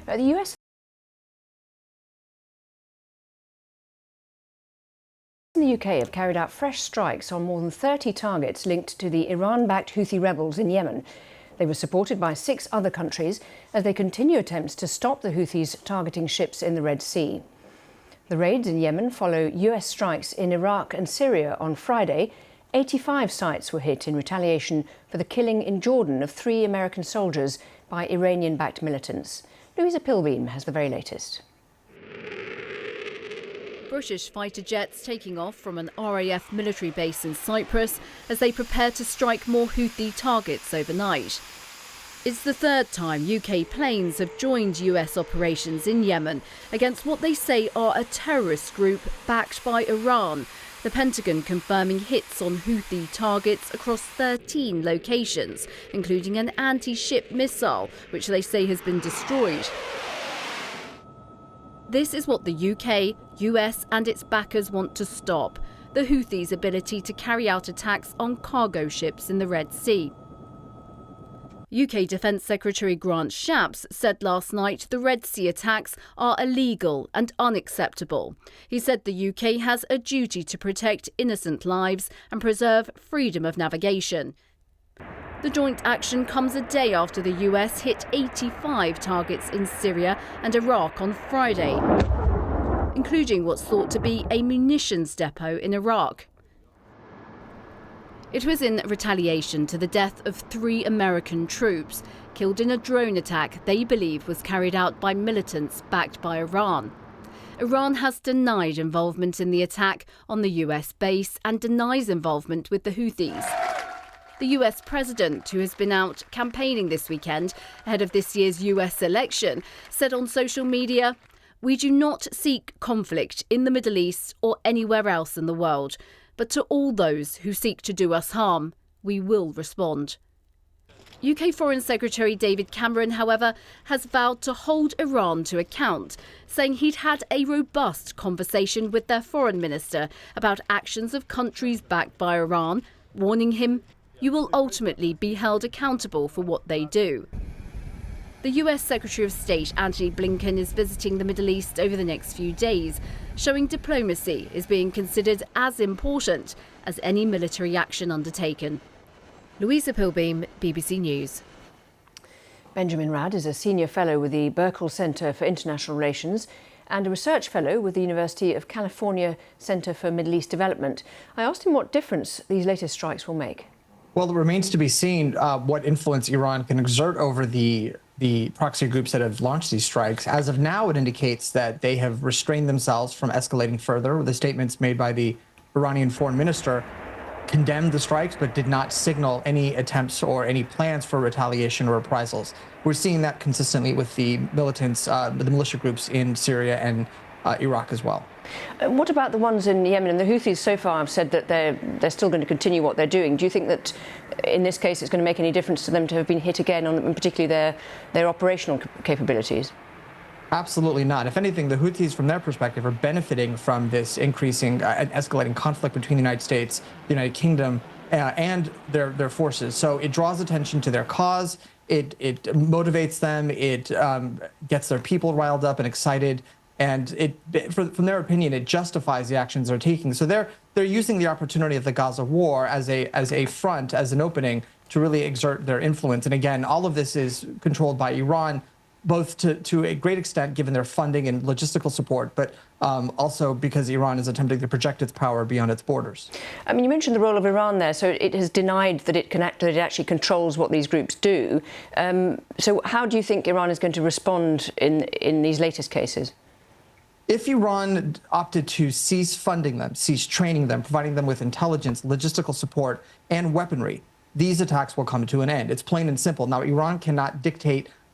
The US and the UK have carried out fresh strikes on more than 30 targets linked to the Iran-backed Houthi rebels in Yemen. They were supported by 6 other countries as they continue attempts to stop the Houthis targeting ships in the Red Sea. The raids in Yemen follow US strikes in Iraq and Syria on Friday. 85 sites were hit in retaliation for the killing in Jordan of 3 American soldiers by Iranian-backed militants. Louisa Pilbeam has the very latest. British fighter jets taking off from an RAF military base in Cyprus as they prepare to strike more Houthi targets overnight. It's the 3rd time UK planes have joined US operations in Yemen against what they say are a terrorist group backed by Iran. The Pentagon confirming hits on Houthi targets across 13 locations, including an anti-ship missile, which they say has been destroyed. This is what the UK, US and its backers want to stop: the Houthis' ability to carry out attacks on cargo ships in the Red Sea. UK Defence Secretary Grant Shapps said last night the Red Sea attacks are illegal and unacceptable. He said the UK has a duty to protect innocent lives and preserve freedom of navigation. The joint action comes a day after the US hit 85 targets in Syria and Iraq on Friday, including what's thought to be a munitions depot in Iraq. It was in retaliation to the death of 3 American troops killed in a drone attack they believe was carried out by militants backed by Iran. Iran has denied involvement in the attack on the US base and denies involvement with the Houthis. The US president, who has been out campaigning this weekend ahead of this year's US election, said on social media, "We do not seek conflict in the Middle East or anywhere else in the world, but to all those who seek to do us harm, we will respond." UK Foreign Secretary David Cameron, however, has vowed to hold Iran to account, saying he'd had a robust conversation with their foreign minister about actions of countries backed by Iran, warning him, "You will ultimately be held accountable for what they do." The US Secretary of State Antony Blinken is visiting the Middle East over the next few days, showing diplomacy is being considered as important as any military action undertaken. Louisa Pilbeam, BBC News. Benjamin Radd is a senior fellow with the Berkel Centre for International Relations and a research fellow with the University of California Centre for Middle East Development. I asked him what difference these latest strikes will make. Well, it remains to be seen what influence Iran can exert over the proxy groups that have launched these strikes. As of now, it indicates that they have restrained themselves from escalating further. The statements made by the Iranian foreign minister condemned the strikes, but did not signal any attempts or any plans for retaliation or reprisals. We're seeing that consistently with the militants, the militia groups in Syria and Iraq as well. What about the ones in Yemen? And the Houthis so far have said that they're still going to continue what they're doing. Do you think that in this case it's going to make any difference to them to have been hit again on particularly their operational capabilities? Absolutely not. If anything, the Houthis, from their perspective, are benefiting from this increasing and escalating conflict between the United States, the United Kingdom, and their forces. So it draws attention to their cause. It motivates them. It gets their people riled up and excited. And from their opinion, it justifies the actions they're taking. So they're using the opportunity of the Gaza war as a front, as an opening to really exert their influence. And again, all of this is controlled by Iran, both to a great extent, given their funding and logistical support, but also because Iran is attempting to project its power beyond its borders. I mean, you mentioned the role of Iran there. So it has denied that it actually controls what these groups do. So how do you think Iran is going to respond in these latest cases? If Iran opted to cease funding them, cease training them, providing them with intelligence, logistical support, and weaponry, these attacks will come to an end. It's plain and simple. Now, Iran cannot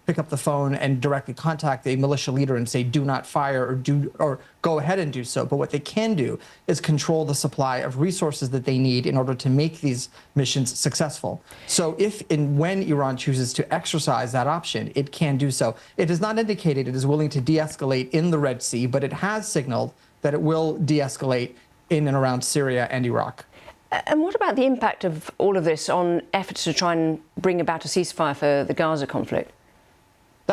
pick up the phone and directly contact a militia leader and say, do not fire or go ahead and do so. But what they can do is control the supply of resources that they need in order to make these missions successful. So if and when Iran chooses to exercise that option, it can do so. It has not indicated it is willing to de-escalate in the Red Sea, but it has signaled that it will de-escalate in and around Syria and Iraq. And what about the impact of all of this on efforts to try and bring about a ceasefire for the Gaza conflict?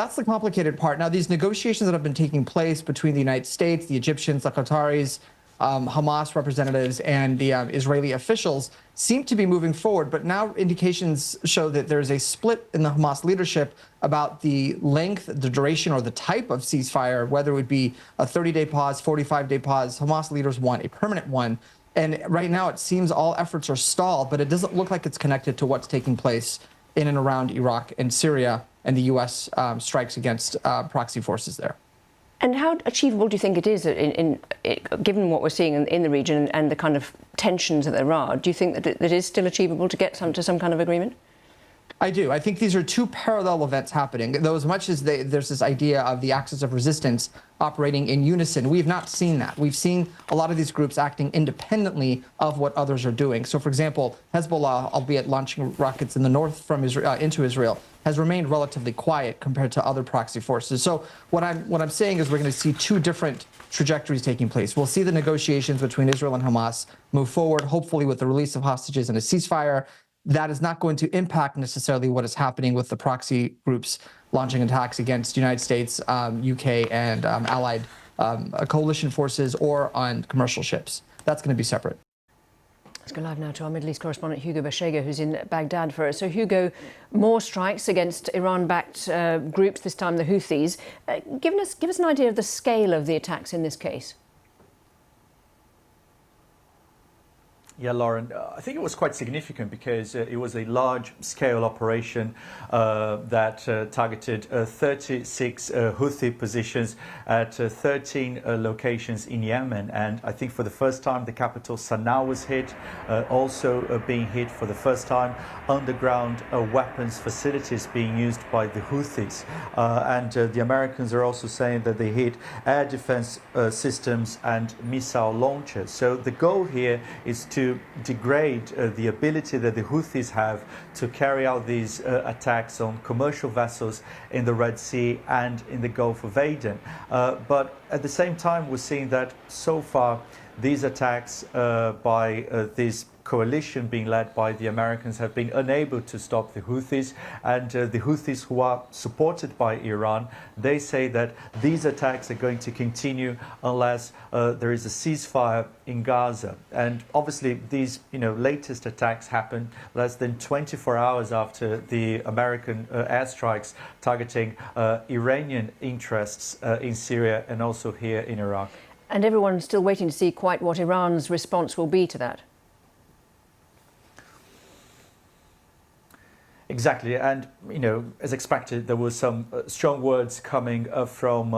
That's the complicated part. Now, these negotiations that have been taking place between the United States, the Egyptians, the Qataris, Hamas representatives, and the Israeli officials seem to be moving forward. But now indications show that there's a split in the Hamas leadership about the length, the duration, or the type of ceasefire, whether it would be a 30-day pause, 45-day pause. Hamas leaders want a permanent one. And right now, it seems all efforts are stalled, but it doesn't look like it's connected to what's taking place in and around Iraq and Syria and the U.S. Strikes against proxy forces there. And how achievable do you think it is, given what we're seeing in the region and the kind of tensions that there are? Do you think that it is still achievable to get to some kind of agreement? I do. I think these are two parallel events happening. Though as much as there's this idea of the axis of resistance operating in unison, we've not seen that. We've seen a lot of these groups acting independently of what others are doing. So, for example, Hezbollah, albeit launching rockets in the north from Israel into Israel, has remained relatively quiet compared to other proxy forces. So what I'm saying is we're going to see two different trajectories taking place. We'll see the negotiations between Israel and Hamas move forward, hopefully with the release of hostages and a ceasefire. That is not going to impact necessarily what is happening with the proxy groups launching attacks against United States, UK, and allied coalition forces or on commercial ships. That's going to be separate. Let's go live now to our Middle East correspondent Hugo Bashega, who's in Baghdad for us. So, Hugo, more strikes against Iran-backed groups, this time the Houthis. Give us an idea of the scale of the attacks in this case. Yeah, Lauren, I think it was quite significant because it was a large-scale operation that targeted 36 Houthi positions at 13 locations in Yemen. And I think for the first time, the capital Sana'a was hit, also being hit for the first time, underground weapons facilities being used by the Houthis. And the Americans are also saying that they hit air defense systems and missile launchers. So the goal here is to degrade the ability that the Houthis have to carry out these attacks on commercial vessels in the Red Sea and in the Gulf of Aden. But at the same time, we're seeing that so far these attacks by this coalition being led by the Americans have been unable to stop the Houthis, and the Houthis, who are supported by Iran, they say that these attacks are going to continue unless there is a ceasefire in Gaza. And obviously these latest attacks happened less than 24 hours after the American airstrikes targeting Iranian interests in Syria and also here in Iraq. And everyone's still waiting to see quite what Iran's response will be to that. Exactly, and as expected, there were some strong words coming from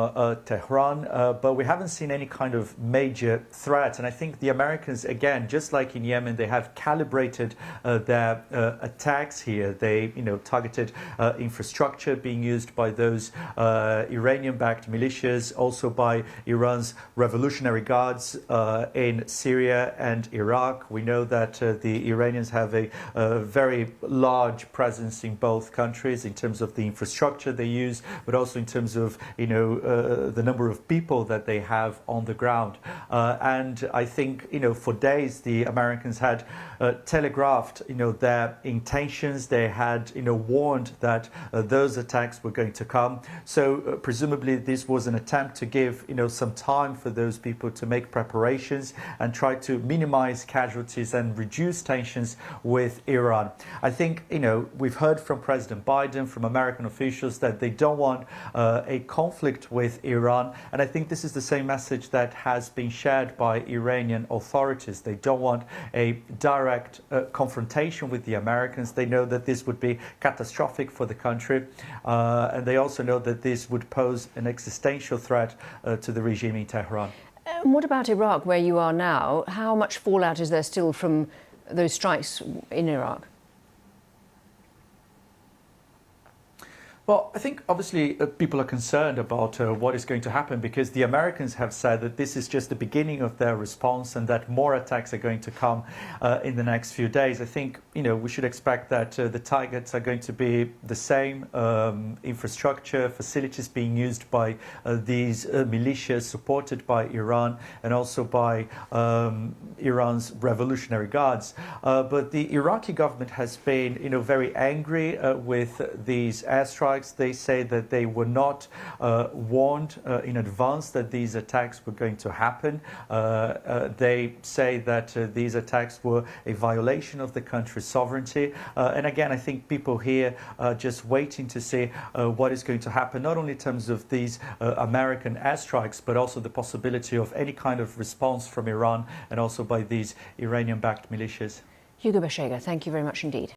Tehran, but we haven't seen any kind of major threat. And I think the Americans, again, just like in Yemen, they have calibrated their attacks here. They, targeted infrastructure being used by those Iranian-backed militias, also by Iran's Revolutionary Guards in Syria and Iraq. We know that the Iranians have a very large presence in both countries in terms of the infrastructure they use, but also in terms of the number of people that they have on the ground. And I think for days the Americans had telegraphed their intentions. They had warned that those attacks were going to come. So presumably this was an attempt to give some time for those people to make preparations and try to minimize casualties and reduce tensions with Iran. I think we've heard from President Biden, from American officials, that they don't want a conflict with Iran. And I think this is the same message that has been shared by Iranian authorities. They don't want a direct confrontation with the Americans. They know that this would be catastrophic for the country. And they also know that this would pose an existential threat to the regime in Tehran. What about Iraq, where you are now? How much fallout is there still from those strikes in Iraq? Well, I think obviously people are concerned about what is going to happen, because the Americans have said that this is just the beginning of their response and that more attacks are going to come in the next few days. I think, we should expect that the targets are going to be the same, infrastructure, facilities being used by these militias supported by Iran and also by Iran's Revolutionary Guards. But the Iraqi government has been, very angry with these airstrikes. airstrikes. They say that they were not warned in advance that these attacks were going to happen. They say that these attacks were a violation of the country's sovereignty. And again, I think people here are just waiting to see what is going to happen, not only in terms of these American airstrikes, but also the possibility of any kind of response from Iran and also by these Iranian-backed militias. Hugo Bashega, thank you very much indeed.